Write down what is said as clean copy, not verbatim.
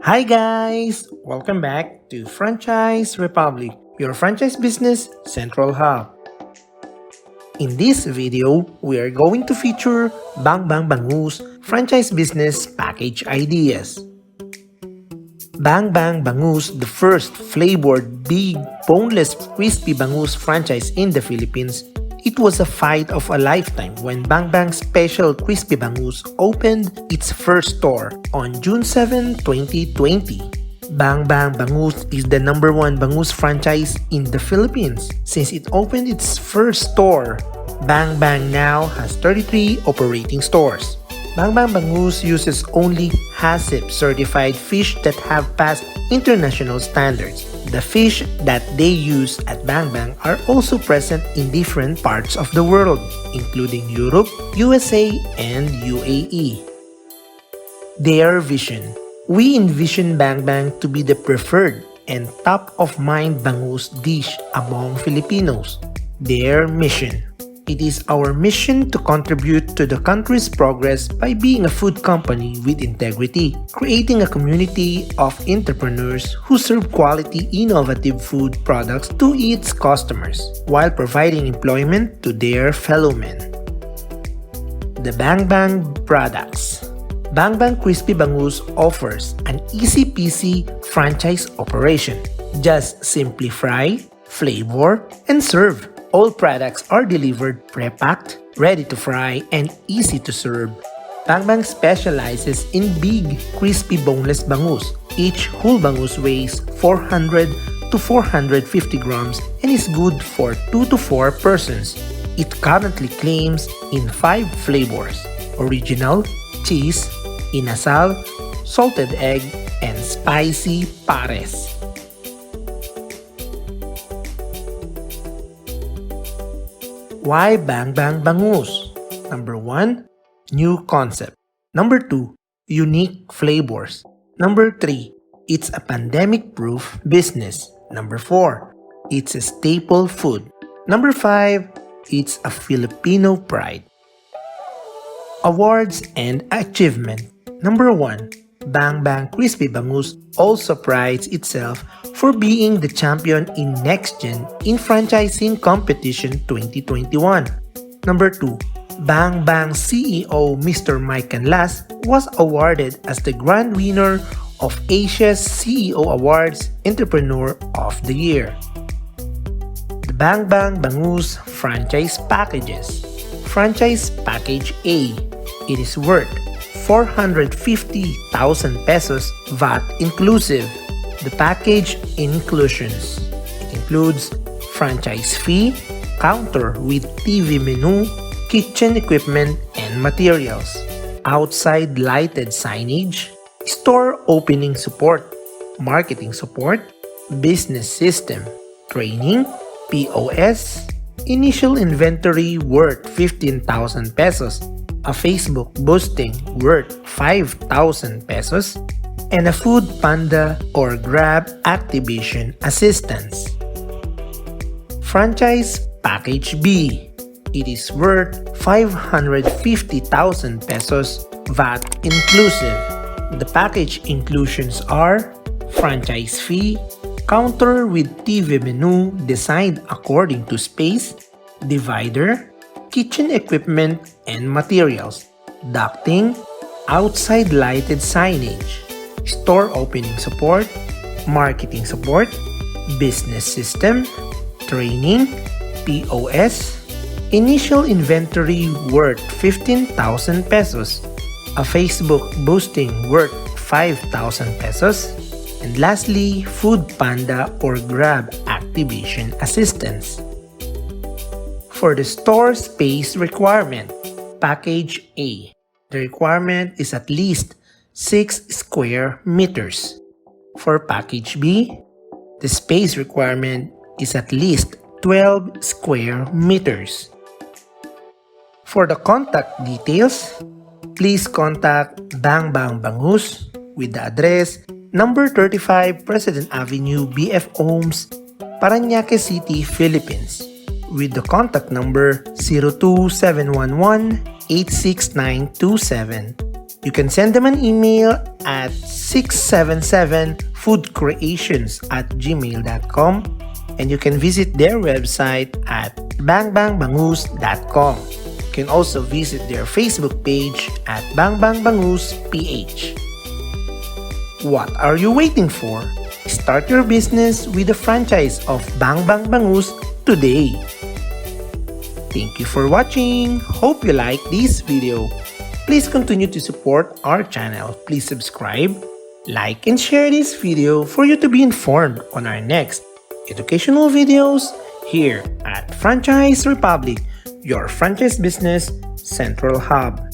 Hi guys! Welcome back to Franchise Republic, your franchise business central hub. In this video, we are going to feature BANGUS franchise business package ideas. BANGUS, the first flavored big boneless crispy bangus franchise in the Philippines. It was a fight of a lifetime when Bang Special Crispy Bangus opened its first store on June 7, 2020. Bangus is the #1 bangus franchise in the Philippines. Since it opened its first store, Bang now has 33 operating stores. Bang Bangus uses only HACCP certified fish that have passed international standards. The fish that they use at Bang are also present in different parts of the world, including Europe, USA, and UAE. Their vision. We envision Bang to be the preferred and top-of-mind bangus dish among Filipinos. Their mission. It is our mission to contribute to the country's progress by being a food company with integrity, creating a community of entrepreneurs who serve quality, innovative food products to its customers, while providing employment to their fellow men. The Bang products. Bang Crispy Bangus offers an easy-peasy franchise operation. Just simply fry, flavor, and serve. All products are delivered pre-packed, ready to fry, and easy to serve. Bang specializes in big, crispy boneless bangus. Each whole bangus weighs 400 to 450 grams and is good for 2 to 4 persons. It currently claims in 5 flavors: original, cheese, inasal, salted egg, and spicy pares. Why Bang Bangus? Number 1, new concept. Number 2, unique flavors. Number 3, it's a pandemic-proof business. Number 4, it's a staple food. Number 5, it's a Filipino pride. Awards and achievement. Number 1, Bang Crispy Bangus also prides itself for being the champion in Next Gen in Franchising Competition 2021. Number 2, Bang CEO Mr. Mike Canlas was awarded as the grand winner of Asia's CEO Awards Entrepreneur of the Year. The Bang Bangus franchise packages. Franchise Package A. It is worth 450,000 pesos VAT inclusive. The package inclusions. It includes franchise fee, counter with TV menu, kitchen equipment and materials, outside lighted signage, store opening support, marketing support, business system, training, POS, initial inventory worth 15,000 pesos, a Facebook boosting worth 5,000 pesos, and a Food Panda or Grab activation assistance. Franchise Package B. It is worth 550,000 pesos VAT inclusive. The package inclusions are franchise fee, counter with TV menu designed according to space, divider, kitchen equipment and materials, ducting, outside lighted signage, store opening support, marketing support, business system, training, POS, initial inventory worth 15,000 pesos, a Facebook boosting worth 5,000 pesos, and lastly, Food Panda or Grab activation assistance. For the store space requirement, Package A. The requirement is at least 6 square meters. For Package B, the space requirement is at least 12 square meters. For the contact details, please contact Bang Bangus with the address number 35 President Avenue, BF Homes, Parañaque City, Philippines, with the contact number 02711-86927 You can send them an email at 677foodcreations@gmail.com, and you can visit their website at bangbangbangus.com. You can also visit their Facebook page at bangbangbangusph. What are you waiting for? Start your business with a franchise of Bang Bang Bangus today. Thank you for watching. Hope you like this video. Please continue to support our channel. Please subscribe, like, and share this video for you to be informed on our next educational videos here at Franchise Republic, your franchise business central hub.